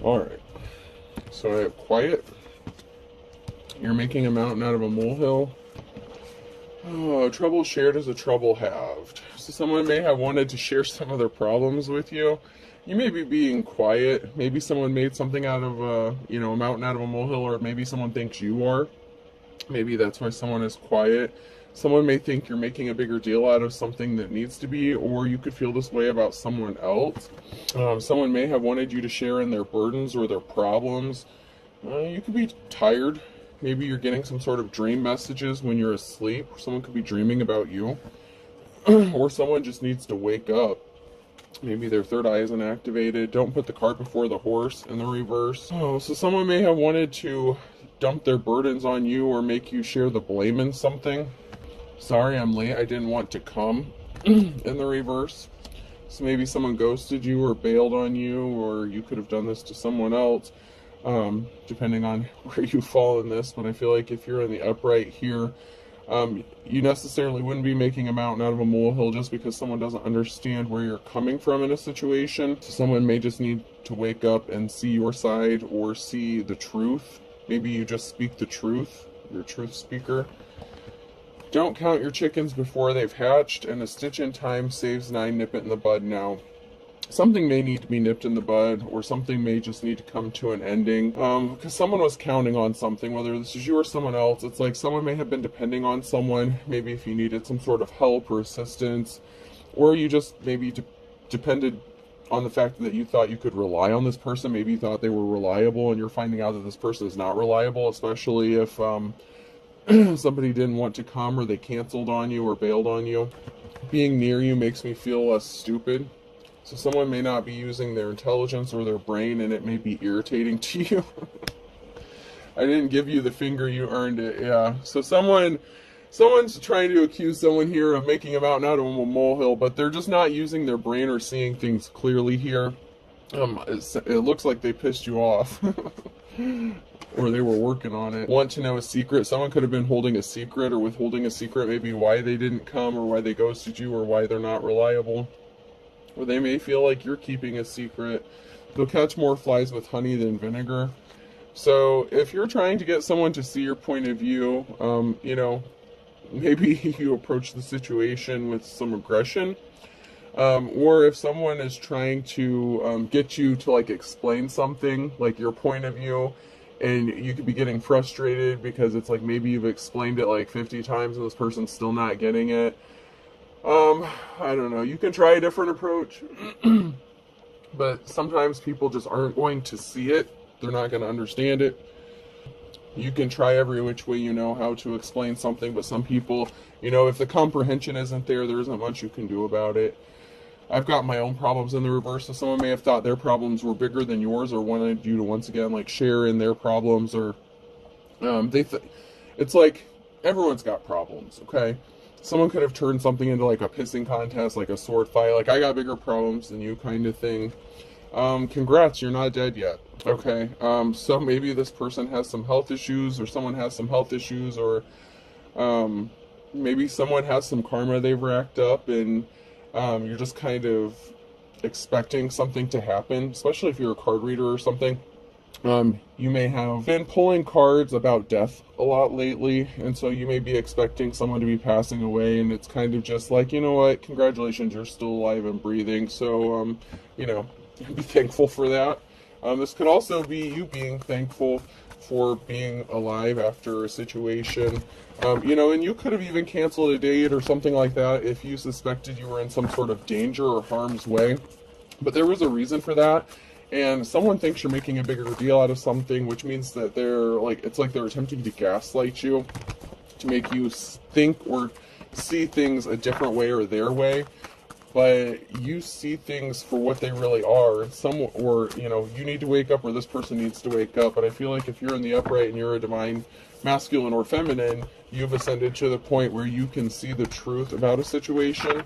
Alright. So I have quiet. You're making a mountain out of a molehill. Oh, trouble shared is a trouble halved. So someone may have wanted to share some of their problems with you. You may be being quiet. Maybe someone made something out of a mountain out of a molehill, or maybe someone thinks you are. Maybe that's why someone is quiet. Someone may think you're making a bigger deal out of something that needs to be, or you could feel this way about someone else. Someone may have wanted you to share in their burdens or their problems. You could be tired. Maybe you're getting some sort of dream messages when you're asleep. Someone could be dreaming about you. Or someone just needs to wake up. Maybe their third eye isn't activated. Don't put the cart before the horse in the reverse. Oh, so someone may have wanted to dump their burdens on you or make you share the blame in something. Sorry, I'm late. I didn't want to come in the reverse. So maybe someone ghosted you or bailed on you, or you could have done this to someone else, depending on where you fall in this. But I feel like if you're in the upright here, you necessarily wouldn't be making a mountain out of a molehill just because someone doesn't understand where you're coming from in a situation. So someone may just need to wake up and see your side or see the truth. Maybe you just speak the truth. You're a truth speaker. Don't count your chickens before they've hatched, and a stitch in time saves 9. Nip it in the bud now. Something may need to be nipped in the bud, or something may just need to come to an ending. Because someone was counting on something, whether this is you or someone else. It's like someone may have been depending on someone, maybe if you needed some sort of help or assistance, or you just maybe depended on the fact that you thought you could rely on this person. Maybe you thought they were reliable, and you're finding out that this person is not reliable, especially if somebody didn't want to come, or they canceled on you or bailed on you. Being near you makes me feel less stupid. So someone may not be using their intelligence or their brain, and it may be irritating to you. I didn't give you the finger, you earned it. Yeah. So someone's trying to accuse someone here of making a mountain out of a molehill, but they're just not using their brain or seeing things clearly here. It looks like they pissed you off. Or they were working on it. Want to know a secret? Someone could have been holding a secret or withholding a secret, maybe why they didn't come, or why they ghosted you, or why they're not reliable. Or they may feel like you're keeping a secret. They'll catch more flies with honey than vinegar. So if you're trying to get someone to see your point of view, maybe you approach the situation with some aggression. Or if someone is trying to get you to explain something, like your point of view, and you could be getting frustrated because it's like maybe you've explained it 50 times and this person's still not getting it. I don't know. You can try a different approach, but sometimes people just aren't going to see it. They're not going to understand it. You can try every which way you know how to explain something, but some people, if the comprehension isn't there, there isn't much you can do about it. I've got my own problems in the reverse, so someone may have thought their problems were bigger than yours, or wanted you to once again share in their problems, or it's like everyone's got problems, okay? Someone could have turned something into a pissing contest, a sword fight, I got bigger problems than you kind of thing. Congrats, you're not dead yet. Okay, so maybe this person has some health issues, or someone has some health issues, or maybe someone has some karma they've racked up, and you're just kind of expecting something to happen, especially if you're a card reader or something. You may have been pulling cards about death a lot lately, and so you may be expecting someone to be passing away, and it's kind of just you know what, congratulations, you're still alive and breathing, so, be thankful for that. This could also be you being thankful for being alive after a situation. And you could have even canceled a date or something like that if you suspected you were in some sort of danger or harm's way. But there was a reason for that. And someone thinks you're making a bigger deal out of something, which means that it's like they're attempting to gaslight you, to make you think or see things a different way or their way. But you see things for what they really are. You need to wake up, or this person needs to wake up. But I feel like if you're in the upright and you're a divine masculine or feminine, you've ascended to the point where you can see the truth about a situation.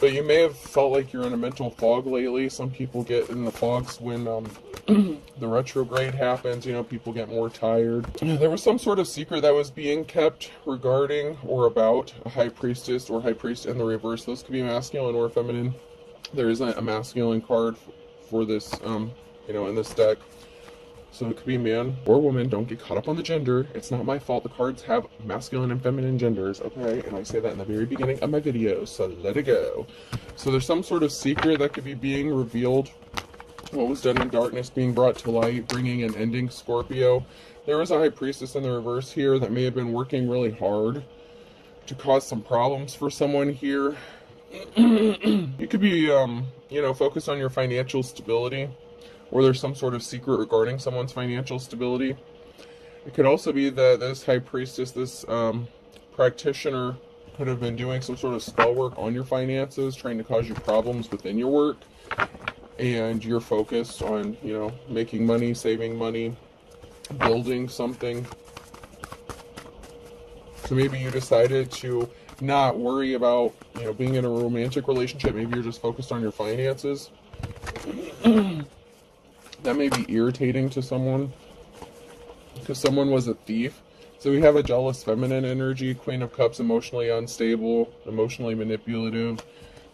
But you may have felt like you're in a mental fog lately. Some people get in the fogs when the retrograde happens. People get more tired. There was some sort of secret that was being kept regarding or about a high priestess or high priest in the reverse. Those could be masculine or feminine. There isn't a masculine card for this you know, in this deck. So it could be man or woman. Don't get caught up on the gender. It's not my fault. The cards have masculine and feminine genders, okay? And I say that in the very beginning of my video, so let it go. So there's some sort of secret that could be being revealed. What was done in darkness being brought to light, bringing an ending, Scorpio. There was a high priestess in the reverse here that may have been working really hard to cause some problems for someone here. You could be, you know, focused on your financial stability, or there's some sort of secret regarding someone's financial stability. It could also be that this high priestess, this practitioner, could have been doing some sort of spell work on your finances, trying to cause you problems within your work, and you're focused on, you know, making money, saving money, building something. So maybe you decided to not worry about, you know, being in a romantic relationship. Maybe you're just focused on your finances. That may be irritating to someone, because someone was a thief. So we have a jealous feminine energy, Queen of Cups, emotionally unstable, emotionally manipulative.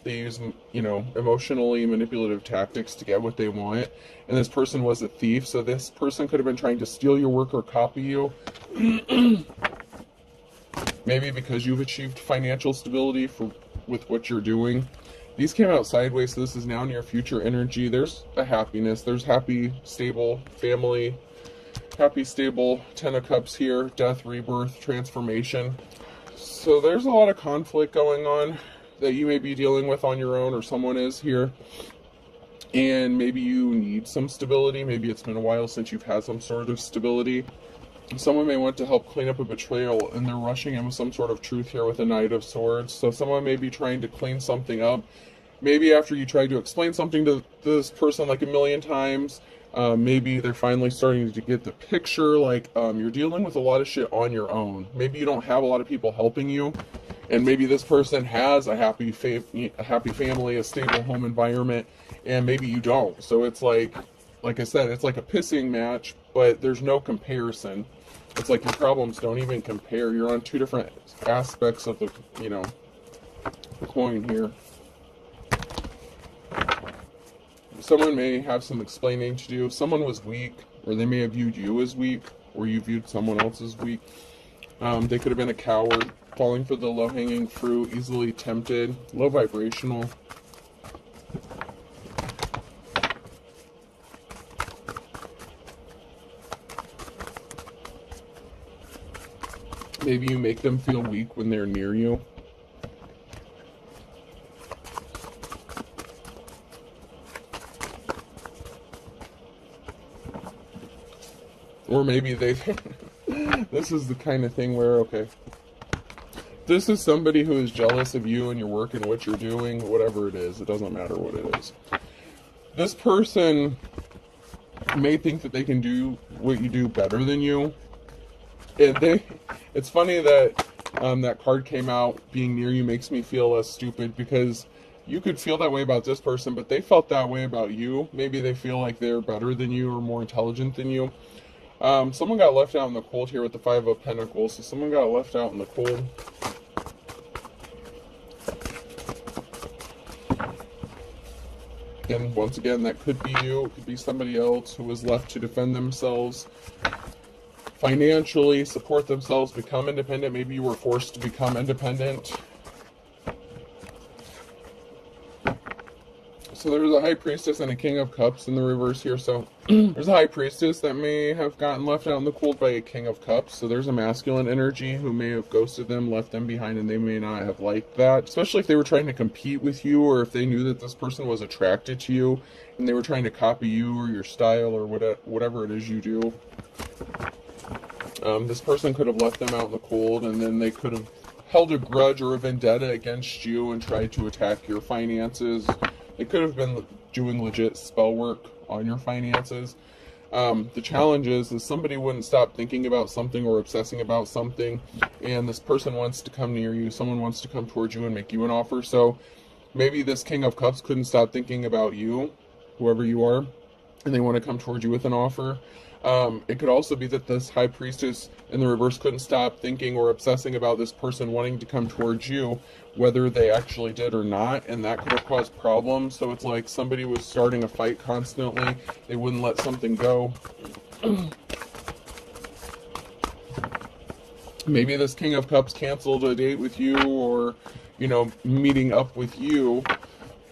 They use, you know, emotionally manipulative tactics to get what they want. And this person was a thief, so this person could have been trying to steal your work or copy you. Maybe because you've achieved financial stability with what you're doing. These came out sideways, so this is now near future energy. There's a happiness. There's happy, stable family. Happy, stable Ten of Cups here. Death, rebirth, transformation. So there's a lot of conflict going on that you may be dealing with on your own, or someone is here. And maybe you need some stability. Maybe it's been a while since you've had some sort of stability. Someone may want to help clean up a betrayal, and they're rushing in with some sort of truth here with a Knight of Swords. So someone may be trying to clean something up. Maybe after you try to explain something to this person like a million times, maybe they're finally starting to get the picture, like you're dealing with a lot of shit on your own. Maybe you don't have a lot of people helping you, and maybe this person has a happy family, a stable home environment, and maybe you don't. So it's like I said, it's like a pissing match, but there's no comparison. It's like your problems don't even compare. You're on two different aspects of the, you know, the coin here. Someone may have some explaining to do. If someone was weak, or they may have viewed you as weak, or you viewed someone else as weak. They could have been a coward, falling for the low-hanging fruit, easily tempted, low vibrational. Maybe you make them feel weak when they're near you. Or maybe they, this is the kind of thing where, okay, this is somebody who is jealous of you and your work and what you're doing, whatever it is. It doesn't matter what it is. This person may think that they can do what you do better than you. And it's funny that that card came out, being near you makes me feel less stupid, because you could feel that way about this person, but they felt that way about you. Maybe they feel like they're better than you or more intelligent than you. Someone got left out in the cold here with the Five of Pentacles. So someone got left out in the cold. And once again, that could be you. It could be somebody else who was left to defend themselves financially, support themselves, become independent. Maybe you were forced to become independent. So there's a High Priestess and a King of Cups in the reverse here. So there's a High Priestess that may have gotten left out in the cold by a King of Cups. So there's a masculine energy who may have ghosted them, left them behind, and they may not have liked that. Especially if they were trying to compete with you, or if they knew that this person was attracted to you and they were trying to copy you or your style or whatever it is you do. This person could have left them out in the cold, and then they could have held a grudge or a vendetta against you and tried to attack your finances. They could have been doing legit spell work on your finances. The challenge is somebody wouldn't stop thinking about something or obsessing about something, and this person wants to come near you. Someone wants to come towards you and make you an offer. So maybe this King of Cups couldn't stop thinking about you, whoever you are, and they want to come towards you with an offer. It could also be that this high priestess in the reverse couldn't stop thinking or obsessing about this person wanting to come towards you, whether they actually did or not, and that could have caused problems. So it's like somebody was starting a fight constantly. They wouldn't let something go. Maybe this King of Cups canceled a date with you, or, meeting up with you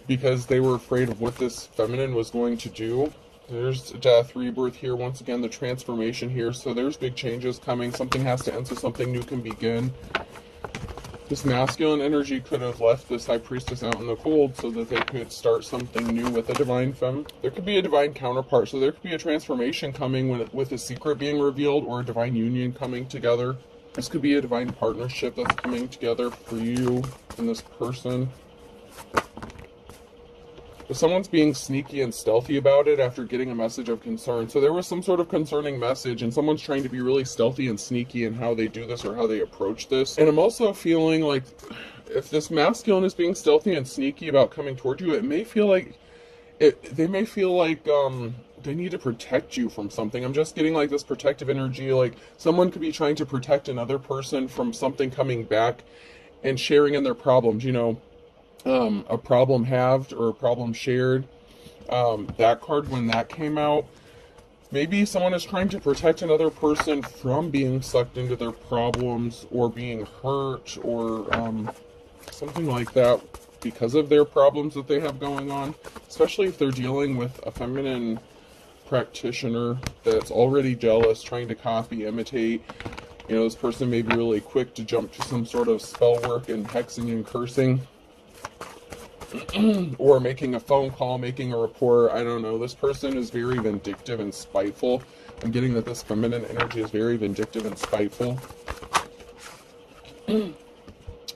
because they were afraid of what this feminine was going to do. There's death, rebirth here. Once again, the transformation here. So there's big changes coming. Something has to end so something new can begin. This masculine energy could have left this high priestess out in the cold so that they could start something new with a divine femme. There could be a divine counterpart. So there could be a transformation coming with a secret being revealed, or a divine union coming together. This could be a divine partnership that's coming together for you and this person. But someone's being sneaky and stealthy about it after getting a message of concern. So there was some sort of concerning message, and someone's trying to be really stealthy and sneaky in how they do this or how they approach this. And I'm also feeling like if this masculine is being stealthy and sneaky about coming toward you, it may feel like they may feel like they need to protect you from something. I'm just getting like this protective energy, like someone could be trying to protect another person from something coming back and sharing in their problems, a problem halved or a problem shared. That card, when that came out, maybe someone is trying to protect another person from being sucked into their problems or being hurt or something like that because of their problems that they have going on, especially if they're dealing with a feminine practitioner that's already jealous, trying to copy, imitate. This person may be really quick to jump to some sort of spell work and hexing and cursing. Or making a phone call, making a report. I don't know. This person is very vindictive and spiteful. I'm getting that this feminine energy is very vindictive and spiteful.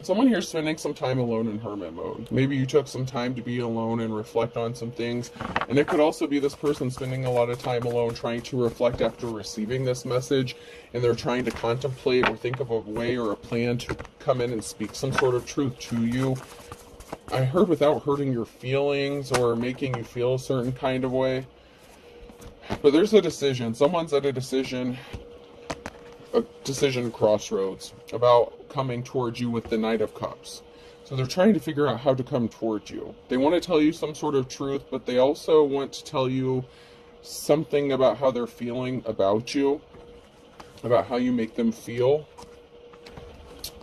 Someone here is spending some time alone in hermit mode. Maybe you took some time to be alone and reflect on some things. And it could also be this person spending a lot of time alone trying to reflect after receiving this message. And they're trying to contemplate or think of a way or a plan to come in and speak some sort of truth to you. I heard without hurting your feelings or making you feel a certain kind of way. But there's a decision. Someone's at a decision crossroads about coming towards you with the Knight of Cups. So they're trying to figure out how to come towards you. They want to tell you some sort of truth, but they also want to tell you something about how they're feeling about you, about how you make them feel.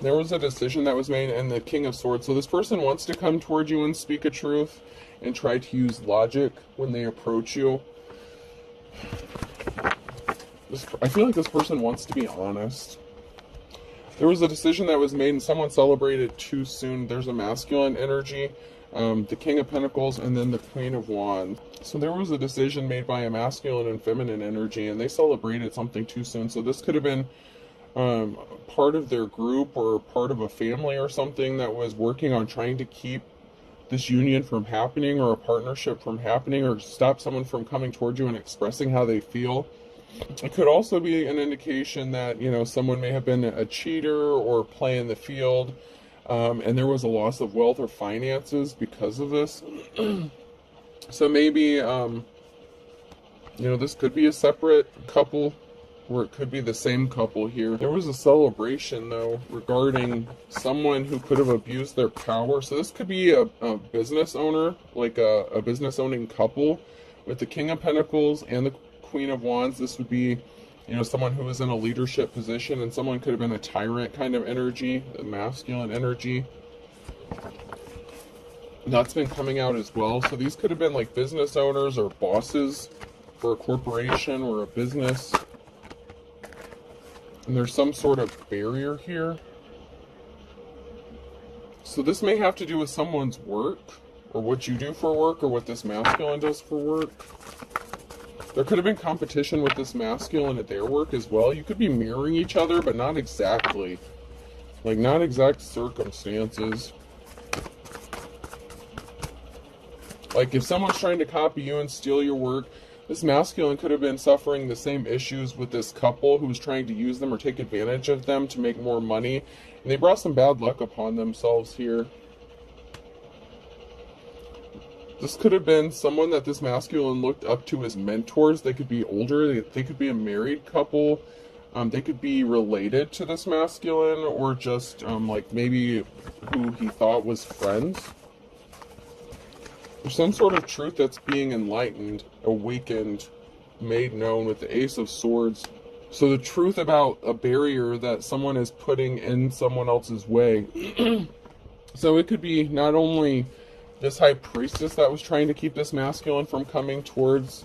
There was a decision that was made, and the King of Swords. So this person wants to come toward you and speak a truth and try to use logic when they approach you. I feel like this person wants to be honest. There was a decision that was made and someone celebrated too soon. There's a masculine energy, the King of Pentacles, and then the Queen of Wands. So there was a decision made by a masculine and feminine energy, and they celebrated something too soon. So this could have been part of their group or part of a family or something that was working on trying to keep this union from happening or a partnership from happening or stop someone from coming towards you and expressing how they feel. It could also be an indication that, someone may have been a cheater or play in the field, and there was a loss of wealth or finances because of this. So maybe, this could be a separate couple, or it could be the same couple here. There was a celebration, though, regarding someone who could have abused their power. So this could be a business owner, like a business-owning couple with the King of Pentacles and the Queen of Wands. This would be, someone who was in a leadership position, and someone could have been a tyrant kind of energy, a masculine energy. That's been coming out as well. So these could have been like business owners or bosses for a corporation or a business. And there's some sort of barrier here. So this may have to do with someone's work, or what you do for work, or what this masculine does for work. There could have been competition with this masculine at their work as well. You could be mirroring each other, but not exactly. Like, not exact circumstances. Like, if someone's trying to copy you and steal your work, this masculine could have been suffering the same issues with this couple who was trying to use them or take advantage of them to make more money. And they brought some bad luck upon themselves here. This could have been someone that this masculine looked up to as mentors. They could be older. They could be a married couple. They could be related to this masculine, or just like maybe who he thought was friends. There's some sort of truth that's being enlightened, awakened, made known with the Ace of Swords. So the truth about a barrier that someone is putting in someone else's way. So it could be not only this high priestess that was trying to keep this masculine from coming towards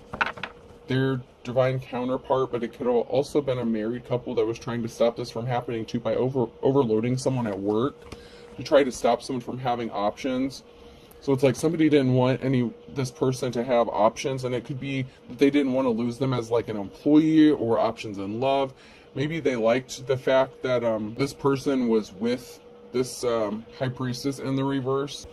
their divine counterpart, but it could have also been a married couple that was trying to stop this from happening too, by overloading someone at work to try to stop someone from having options. So it's like somebody didn't want this person to have options, and it could be that they didn't want to lose them as like an employee, or options in love. Maybe they liked the fact that this person was with this high priestess in the reverse.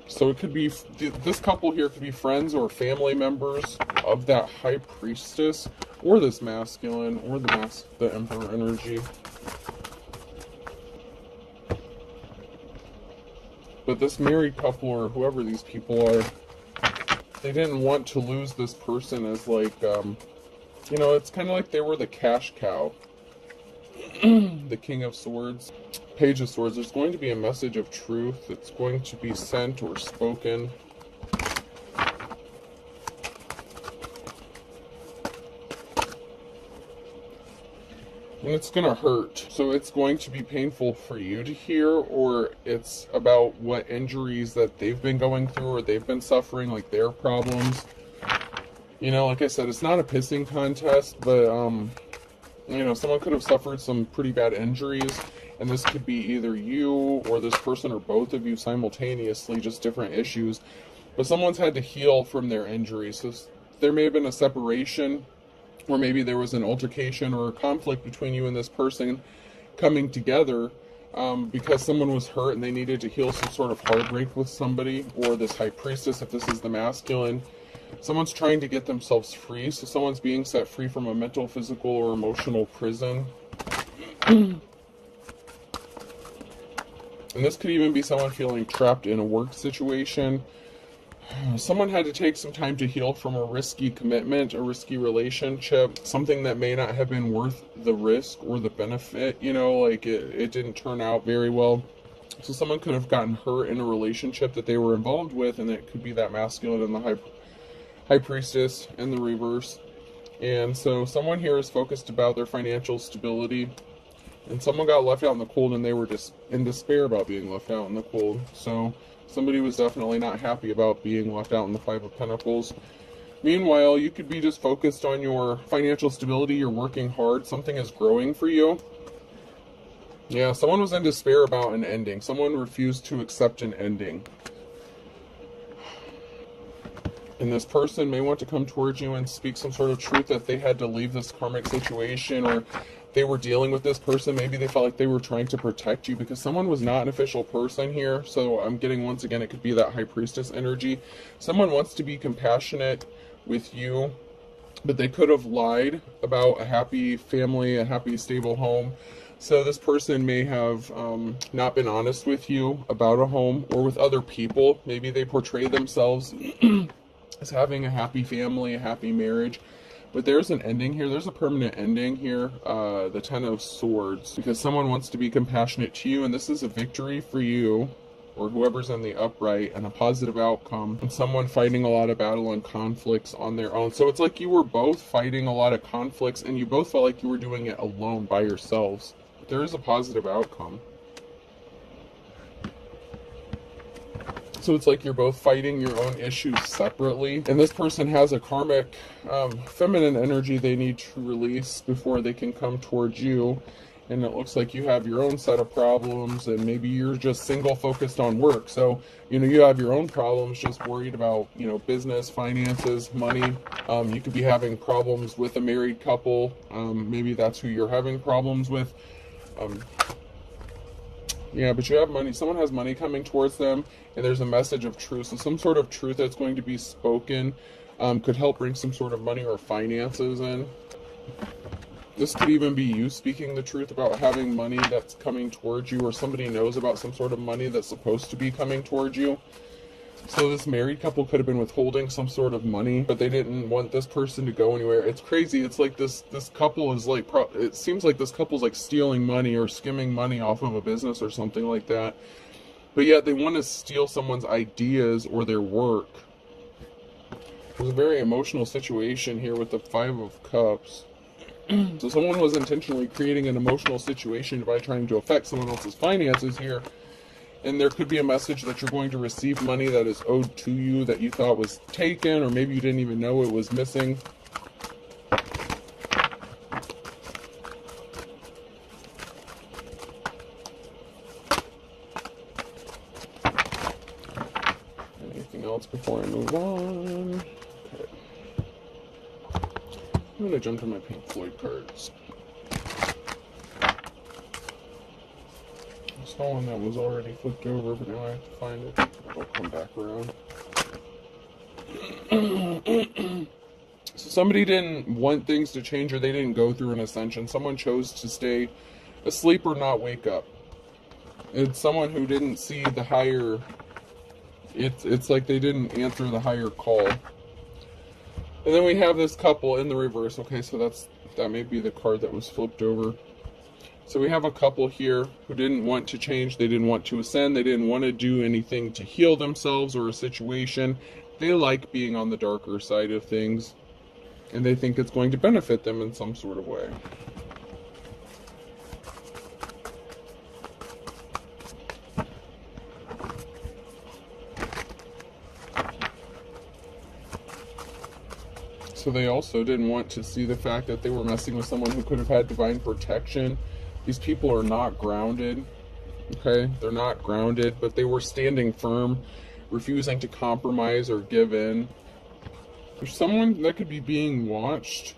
So it could be, this couple here could be friends or family members of that high priestess, or this masculine, or the emperor energy. But this married couple, or whoever these people are, they didn't want to lose this person as like, you know, it's kind of like they were the cash cow. The King of Swords, Page of Swords. There's going to be a message of truth that's going to be sent or spoken. And it's going to hurt. So it's going to be painful for you to hear, or it's about what injuries that they've been going through, or they've been suffering, like their problems. You know, like I said, it's not a pissing contest, but you know, someone could have suffered some pretty bad injuries, and this could be either you or this person, or both of you simultaneously, just different issues. But someone's had to heal from their injuries. So there may have been a separation, or maybe there was an altercation or a conflict between you and this person coming together because someone was hurt and they needed to heal some sort of heartbreak with somebody, or this high priestess, if this is the masculine. Someone's trying to get themselves free, so someone's being set free from a mental, physical, or emotional prison. And this could even be someone feeling trapped in a work situation. Someone had to take some time to heal from a risky commitment, a risky relationship, something that may not have been worth the risk or the benefit, you know, like it didn't turn out very well. So someone could have gotten hurt in a relationship that they were involved with, and it could be that masculine and the high priestess in the reverse. And so someone here is focused about their financial stability, and someone got left out in the cold, and they were just in despair about being left out in the cold. So somebody was definitely not happy about being left out in the Five of Pentacles. Meanwhile, you could be just focused on your financial stability. You're working hard. Something is growing for you. Yeah, someone was in despair about an ending. Someone refused to accept an ending. And this person may want to come towards you and speak some sort of truth that they had to leave this karmic situation, or they were dealing with this person. Maybe they felt like they were trying to protect you, because someone was not an official person here. So I'm getting, once again, it could be that high priestess energy. Someone wants to be compassionate with you, but they could have lied about a happy family, a happy, stable home. So this person may have not been honest with you about a home, or with other people. Maybe they portray themselves as having a happy family, a happy marriage. But there's an ending here. There's a permanent ending here. The Ten of Swords. Because someone wants to be compassionate to you, and this is a victory for you, or whoever's in the upright, and a positive outcome. And someone fighting a lot of battle and conflicts on their own. So it's like you were both fighting a lot of conflicts, and you both felt like you were doing it alone by yourselves. But there is a positive outcome. So it's like you're both fighting your own issues separately. And this person has a karmic feminine energy they need to release before they can come towards you. And it looks like you have your own set of problems, and maybe you're just single focused on work. So, you know, you have your own problems, just worried about, you know, business, finances, money. You could be having problems with a married couple. Maybe that's who you're having problems with. Yeah, but you have money. Someone has money coming towards them, and there's a message of truth. So some sort of truth that's going to be spoken could help bring some sort of money or finances in. This could even be you speaking the truth about having money that's coming towards you, or somebody knows about some sort of money that's supposed to be coming towards you. So this married couple could have been withholding some sort of money, but they didn't want this person to go anywhere. It's crazy. It's like this couple is like, it seems like this couple's like stealing money or skimming money off of a business or something like that. But yet they want to steal someone's ideas or their work. There's a very emotional situation here with the Five of Cups. So someone was intentionally creating an emotional situation by trying to affect someone else's finances here. And there could be a message that you're going to receive money that is owed to you that you thought was taken, or maybe you didn't even know it was missing. Anything else before I move on? Okay. I'm going to jump to my Pink Floyd cards. I saw one that was already flipped over, but now I have to find it. It'll come back around. So somebody didn't want things to change, or they didn't go through an ascension. Someone chose to stay asleep or not wake up. It's someone who didn't see the higher... It's like they didn't answer the higher call. And then we have this couple in the reverse. Okay, so that may be the card that was flipped over. So we have a couple here who didn't want to change. They didn't want to ascend. They didn't want to do anything to heal themselves or a situation. They like being on the darker side of things, and they think it's going to benefit them in some sort of way. So they also didn't want to see the fact that they were messing with someone who could have had divine protection. These people are not grounded, okay? They're not grounded, but they were standing firm, refusing to compromise or give in. There's someone that could be being watched.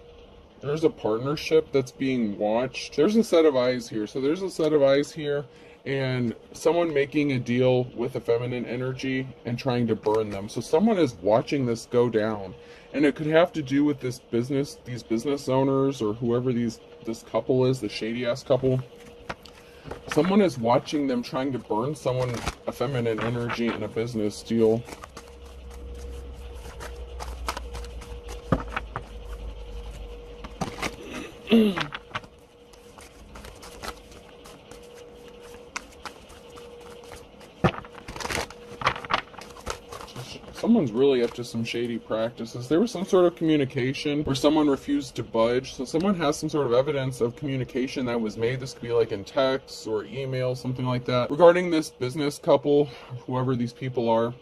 There's a partnership that's being watched. There's a set of eyes here. So there's a set of eyes here, and someone making a deal with a feminine energy and trying to burn them. So someone is watching this go down. And it could have to do with this business, these business owners, or whoever this couple is, the shady-ass couple. Someone is watching them trying to burn someone, a feminine energy in a business deal. Someone's really up to some shady practices. There was some sort of communication where someone refused to budge. So someone has some sort of evidence of communication that was made. This could be like in text or email, something like that. Regarding this business couple, whoever these people are,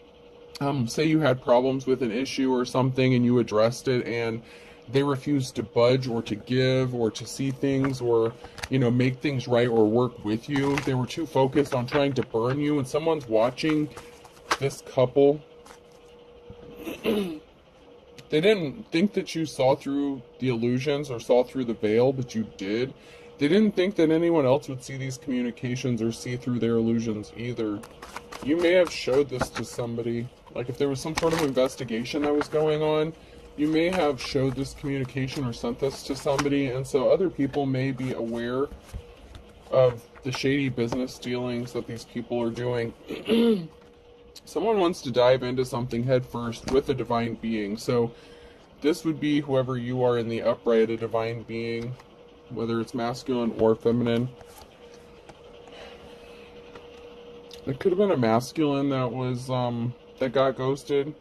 say you had problems with an issue or something and you addressed it, and they refused to budge or to give or to see things or, you know, make things right or work with you. They were too focused on trying to burn you, and someone's watching this couple. They didn't think that you saw through the illusions or saw through the veil, but you did. They didn't think that anyone else would see these communications or see through their illusions either. You may have showed this to somebody. Like if there was some sort of investigation that was going on, you may have showed this communication or sent this to somebody, and so other people may be aware of the shady business dealings that these people are doing. Someone wants to dive into something head first with a divine being. So this would be whoever you are in the upright, a divine being, whether it's masculine or feminine. It could have been a masculine that was that got ghosted,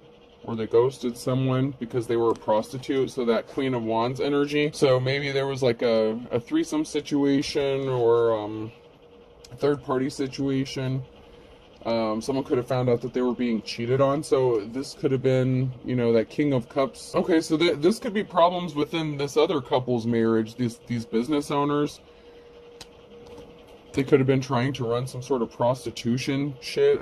or they ghosted someone because they were a prostitute. So that Queen of Wands energy. So maybe there was like a threesome situation or a third party situation. Someone could have found out that they were being cheated on. So this could have been, you know, that King of Cups. Okay, so this could be problems within this other couple's marriage. These business owners, they could have been trying to run some sort of prostitution shit.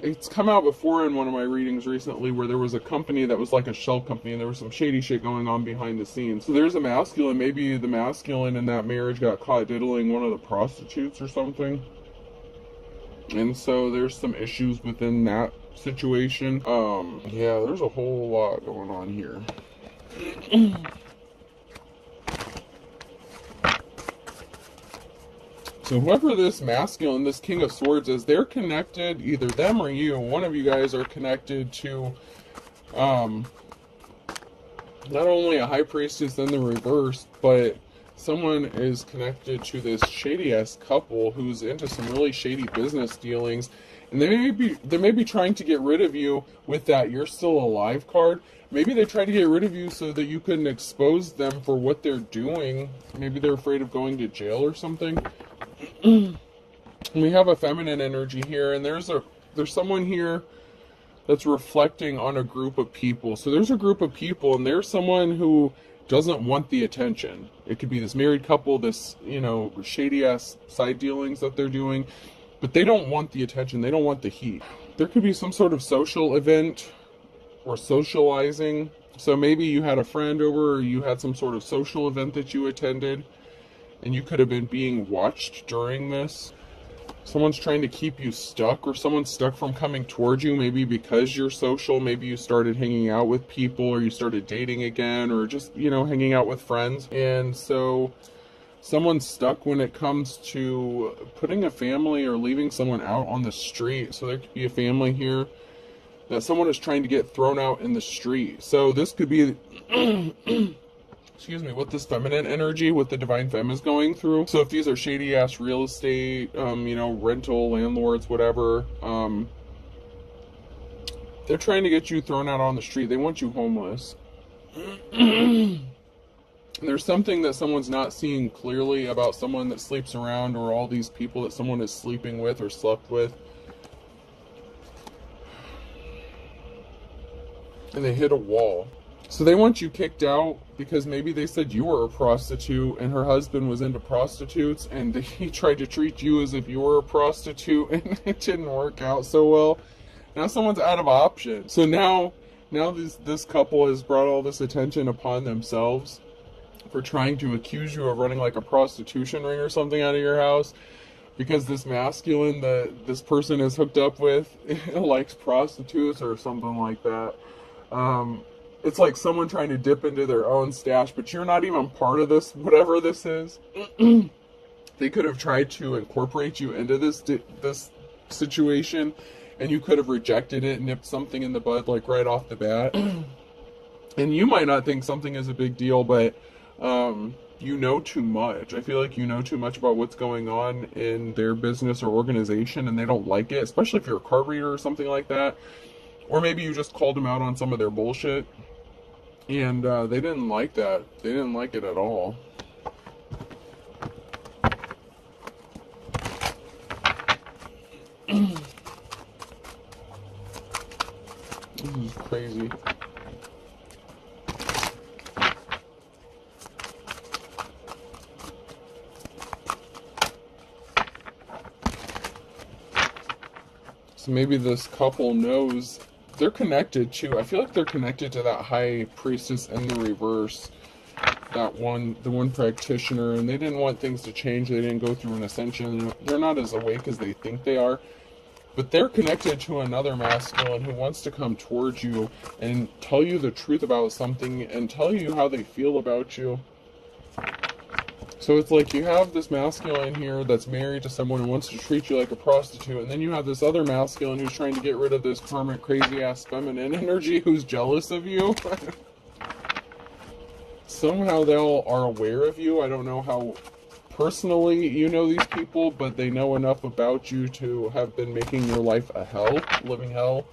It's come out before in one of my readings recently where there was a company that was like a shell company, and there was some shady shit going on behind the scenes. So there's a masculine. Maybe the masculine in that marriage got caught diddling one of the prostitutes or something. And so there's some issues within that situation. Yeah, there's a whole lot going on here. So whoever this masculine, this King of Swords is, they're connected, either them or you, one of you guys are connected to not only a High Priestess in the reverse, but someone is connected to this shady-ass couple who's into some really shady business dealings. And they may be trying to get rid of you with that "you're still alive" card. Maybe they tried to get rid of you so that you couldn't expose them for what they're doing. Maybe they're afraid of going to jail or something. We have a feminine energy here, and there's someone here that's reflecting on a group of people. So there's a group of people, and there's someone who doesn't want the attention. It could be this married couple, this, shady ass side dealings that they're doing, but they don't want the attention. They don't want the heat. There could be some sort of social event or socializing. So maybe you had a friend over, or you had some sort of social event that you attended, and you could have been being watched during this. Someone's trying to keep you stuck, or someone's stuck from coming towards you, maybe because you're social. Maybe you started hanging out with people, or you started dating again, or just, hanging out with friends. And so someone's stuck when it comes to putting a family or leaving someone out on the street. So there could be a family here that someone is trying to get thrown out in the street. So this could be excuse me, what this feminine energy, what the divine femme is going through. So if these are shady ass real estate, rental landlords, whatever, they're trying to get you thrown out on the street. They want you homeless. There's something that someone's not seeing clearly about someone that sleeps around, or all these people that someone is sleeping with or slept with. And they hit a wall. So they want you kicked out because maybe they said you were a prostitute and her husband was into prostitutes, and he tried to treat you as if you were a prostitute, and it didn't work out so well. Now someone's out of options. So now this couple has brought all this attention upon themselves for trying to accuse you of running like a prostitution ring or something out of your house, because this masculine that this person is hooked up with likes prostitutes or something like that. It's like someone trying to dip into their own stash, but you're not even part of this, whatever this is. They could have tried to incorporate you into this situation, and you could have rejected it, nipped something in the bud, like right off the bat. And you might not think something is a big deal, but you know too much. I feel like you know too much about what's going on in their business or organization, and they don't like it, especially if you're a card reader or something like that. Or maybe you just called them out on some of their bullshit, and they didn't like that. They didn't like it at all. This is crazy. So maybe this couple knows they're connected to, I feel like they're connected to that High Priestess in the reverse, the one practitioner, and they didn't want things to change. They didn't go through an ascension. They're not as awake as they think they are, but they're connected to another masculine who wants to come towards you and tell you the truth about something and tell you how they feel about you. So it's like you have this masculine here that's married to someone who wants to treat you like a prostitute, and then you have this other masculine who's trying to get rid of this karmic, crazy-ass feminine energy who's jealous of you. Somehow they all are aware of you. I don't know how personally you know these people, but they know enough about you to have been making your life a hell, living hell.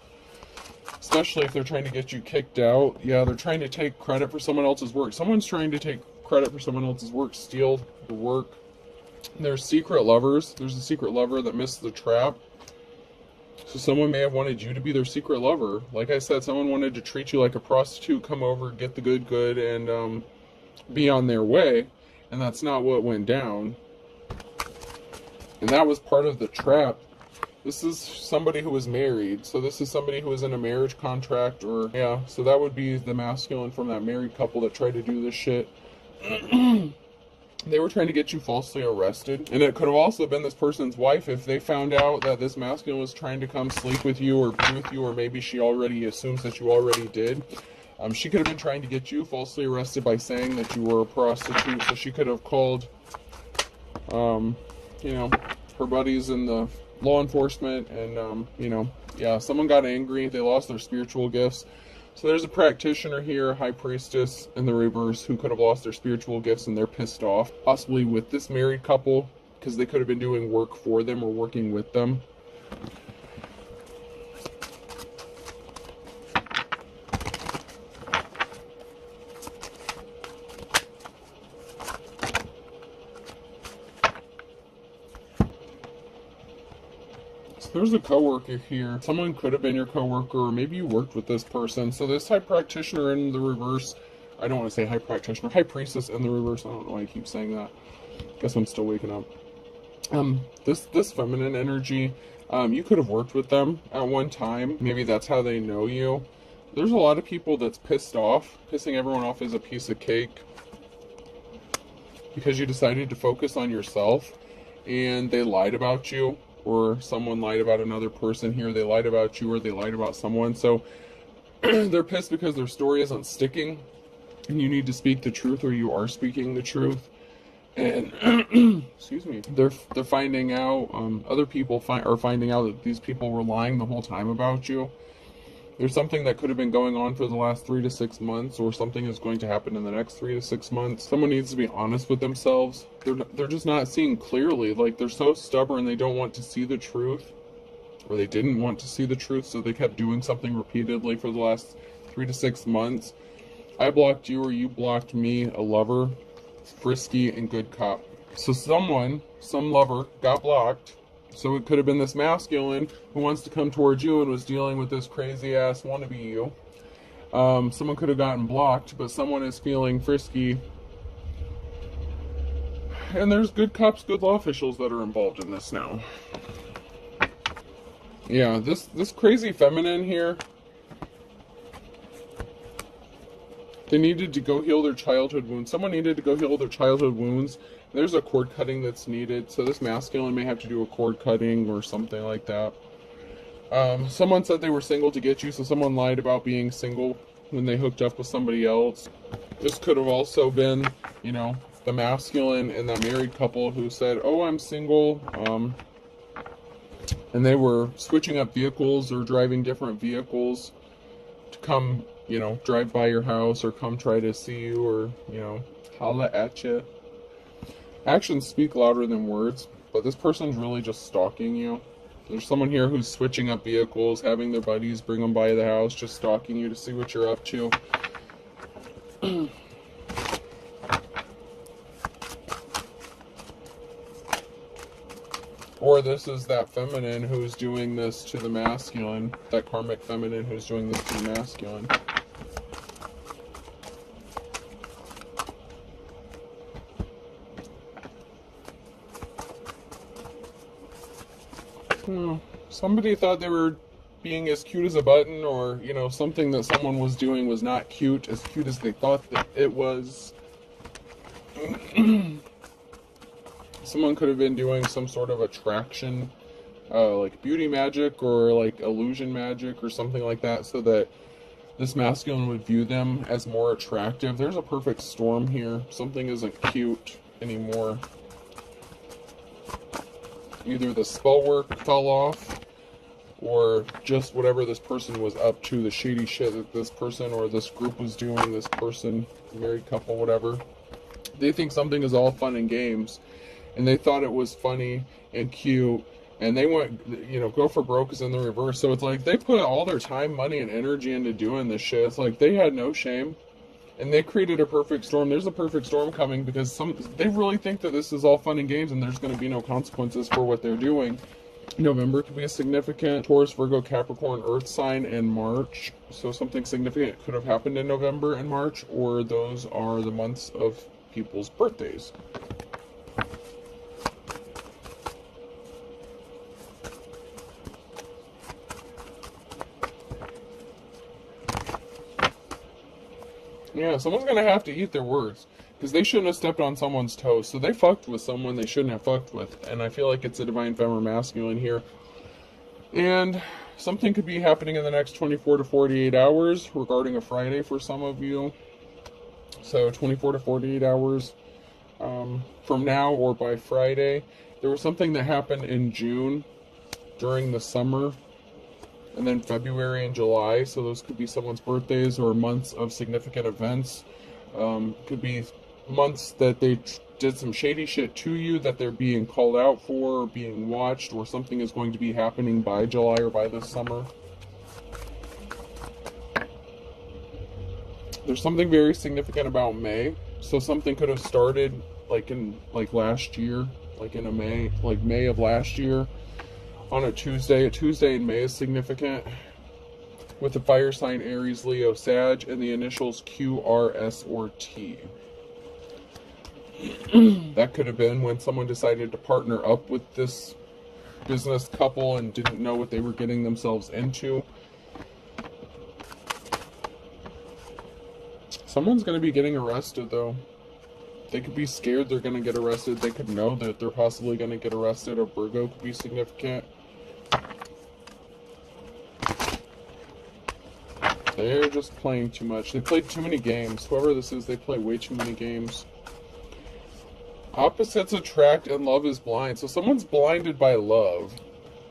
Especially if they're trying to get you kicked out. Yeah, they're trying to take credit for someone else's work. Someone's trying to take credit for someone else's work, steal the work. There's secret lovers. There's a secret lover that missed the trap. So someone may have wanted you to be their secret lover. Like I said, someone wanted to treat you like a prostitute, come over, get the good, and be on their way. And that's not what went down. And that was part of the trap. This is somebody who was married. So this is somebody who was in a marriage contract, or, yeah. So that would be the masculine from that married couple that tried to do this shit. They were trying to get you falsely arrested, and it could have also been this person's wife if they found out that this masculine was trying to come sleep with you or be with you, or maybe she already assumes that you already did. She could have been trying to get you falsely arrested by saying that you were a prostitute, so she could have called you know, her buddies in the law enforcement, and you know, yeah, someone got angry. They lost their spiritual gifts. So there's a practitioner here, a high priestess in the reverse, who could have lost their spiritual gifts, and they're pissed off, possibly with this married couple, because they could have been doing work for them or working with them. There's a coworker here. Someone could have been your coworker, or maybe you worked with this person. So this high practitioner in the reverse, I don't want to say high practitioner, high priestess in the reverse. I don't know why I keep saying that. Guess I'm still waking up. This feminine energy, you could have worked with them at one time. Maybe that's how they know you. There's a lot of people that's pissed off. Pissing everyone off is a piece of cake, because you decided to focus on yourself, and they lied about you. Or someone lied about another person here. They lied about you, or they lied about someone. So they're pissed because their story isn't sticking, and you need to speak the truth, or you are speaking the truth. And excuse me, they're finding out. Other people are finding out that these people were lying the whole time about you. There's something that could have been going on for the last 3 to 6 months, or something is going to happen in the next 3 to 6 months. Someone needs to be honest with themselves. They're just not seeing clearly. Like, they're so stubborn, they don't want to see the truth, or they didn't want to see the truth, so they kept doing something repeatedly for the last 3 to 6 months. I blocked you, or you blocked me, a lover, frisky and good cop. So some lover got blocked. So it could have been this masculine who wants to come towards you and was dealing with this crazy ass wannabe you. Someone could have gotten blocked, but someone is feeling frisky. And there's good cops, good law officials that are involved in this now. Yeah, this crazy feminine here, they needed to go heal their childhood wounds. Someone needed to go heal their childhood wounds. There's a cord cutting that's needed. So this masculine may have to do a cord cutting or something like that. Someone said they were single to get you, so someone lied about being single when they hooked up with somebody else. This could have also been, you know, the masculine and that married couple who said, oh, I'm single. And they were switching up vehicles or driving different vehicles to come, you know, drive by your house or come try to see you, or, you know, holla at you. Actions speak louder than words, but this person's really just stalking you. There's someone here who's switching up vehicles, having their buddies bring them by the house, just stalking you to see what you're up to. Or this is that feminine who's doing this to the masculine, that karmic feminine who's doing this to the masculine. Somebody thought they were being as cute as a button, or, you know, something that someone was doing was not cute as they thought that it was. Someone could have been doing some sort of attraction, like beauty magic or like illusion magic or something like that, so that this masculine would view them as more attractive. There's a perfect storm here. Something isn't cute anymore. Either the spell work fell off, or just whatever this person was up to, the shady shit that this person or this group was doing, this person, married couple, whatever. They think something is all fun and games, and they thought it was funny and cute, and they went, you know, go for broke is in the reverse. So it's like they put all their time, money, and energy into doing this shit. It's like they had no shame, and they created a perfect storm. There's a perfect storm coming because they really think that this is all fun and games and there's going to be no consequences for what they're doing. November could be a significant Taurus, Virgo, Capricorn, Earth sign in March. So something significant could have happened in November and March, or those are the months of people's birthdays. Yeah, someone's going to have to eat their words, because they shouldn't have stepped on someone's toes. So they fucked with someone they shouldn't have fucked with. And I feel like it's a divine feminine masculine here. And something could be happening in the next 24 to 48 hours regarding a Friday for some of you. So 24 to 48 hours. from now or by Friday. There was something that happened in June during the summer, and then February and July. So those could be someone's birthdays or months of significant events. Could be months that they did some shady shit to you that they're being called out for, or being watched, or something is going to be happening by July or by this summer. There's something very significant about May. So something could have started like last year, like in a May of last year on a Tuesday. A Tuesday in May is significant with the fire sign Aries, Leo, Sag, and the initials Q, R, S, or T. That could have been when someone decided to partner up with this business couple and didn't know what they were getting themselves into. Someone's going to be getting arrested, though. They could be scared they're going to get arrested. They could know that they're possibly going to get arrested. A Virgo could be significant. They're just playing too much. They played too many games. Whoever this is, they play way too many games. Opposites attract and love is blind. So someone's blinded by love.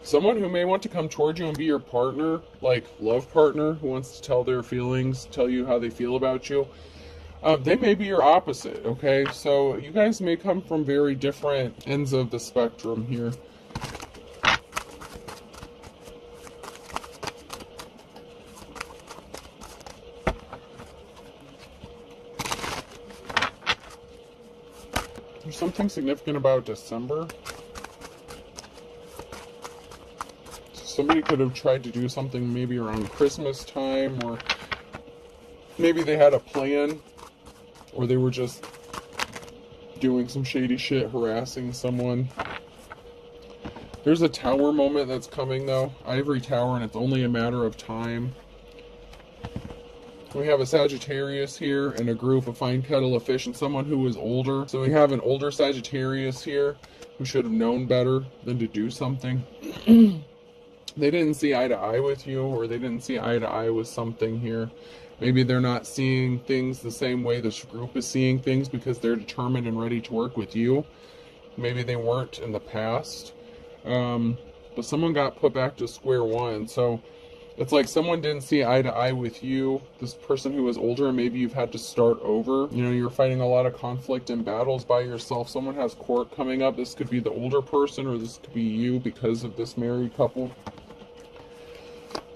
Someone who may want to come towards you and be your partner, like love partner, who wants to tell their feelings, tell you how they feel about you. They may be your opposite, okay? So you guys may come from very different ends of the spectrum here. There's something significant about December. Somebody could have tried to do something maybe around Christmas time, or maybe they had a plan, or they were just doing some shady shit, harassing someone. There's a tower moment that's coming, though. Ivory tower, and it's only a matter of time. We have a Sagittarius here and a group, a fine kettle of fish, and someone who is older. So we have an older Sagittarius here who should have known better than to do something. They didn't see eye to eye with you, or they didn't see eye to eye with something here. Maybe they're not seeing things the same way this group is seeing things because they're determined and ready to work with you. Maybe they weren't in the past. But someone got put back to square one. So it's like someone didn't see eye to eye with you, this person who was older, and maybe you've had to start over. You know, you're fighting a lot of conflict and battles by yourself. Someone has court coming up. This could be the older person, or this could be you because of this married couple.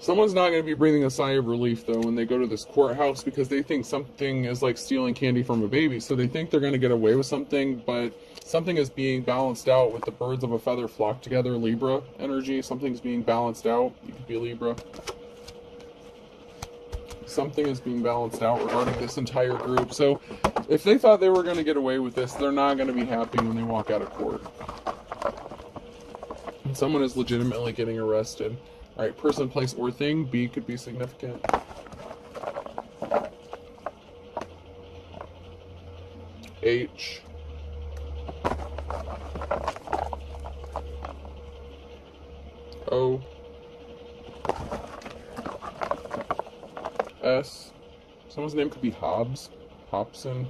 Someone's not going to be breathing a sigh of relief, though, when they go to this courthouse, because they think something is like stealing candy from a baby. So they think they're going to get away with something, but something is being balanced out with the birds of a feather flock together, Libra energy. Something's being balanced out. You could be Libra. Something is being balanced out regarding this entire group. So if they thought they were going to get away with this, they're not going to be happy when they walk out of court. And someone is legitimately getting arrested. All right, person, place, or thing. B could be significant. H. O. S. Someone's name could be Hobbs. Hobson.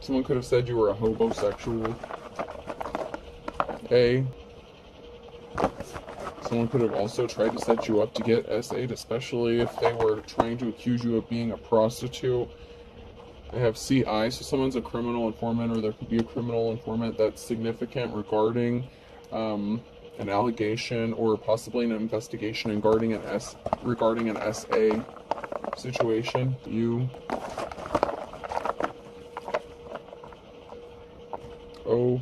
Someone could have said you were a hobosexual. A. Someone could have also tried to set you up to get S8, especially if they were trying to accuse you of being a prostitute. I have CI, so someone's a criminal informant, or there could be a criminal informant that's significant regarding an allegation or possibly an investigation regarding an SA situation. U. O.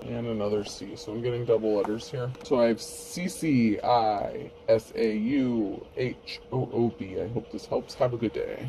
And another C. So I'm getting double letters here. So I have CCISAUHOOB. I hope this helps. Have a good day.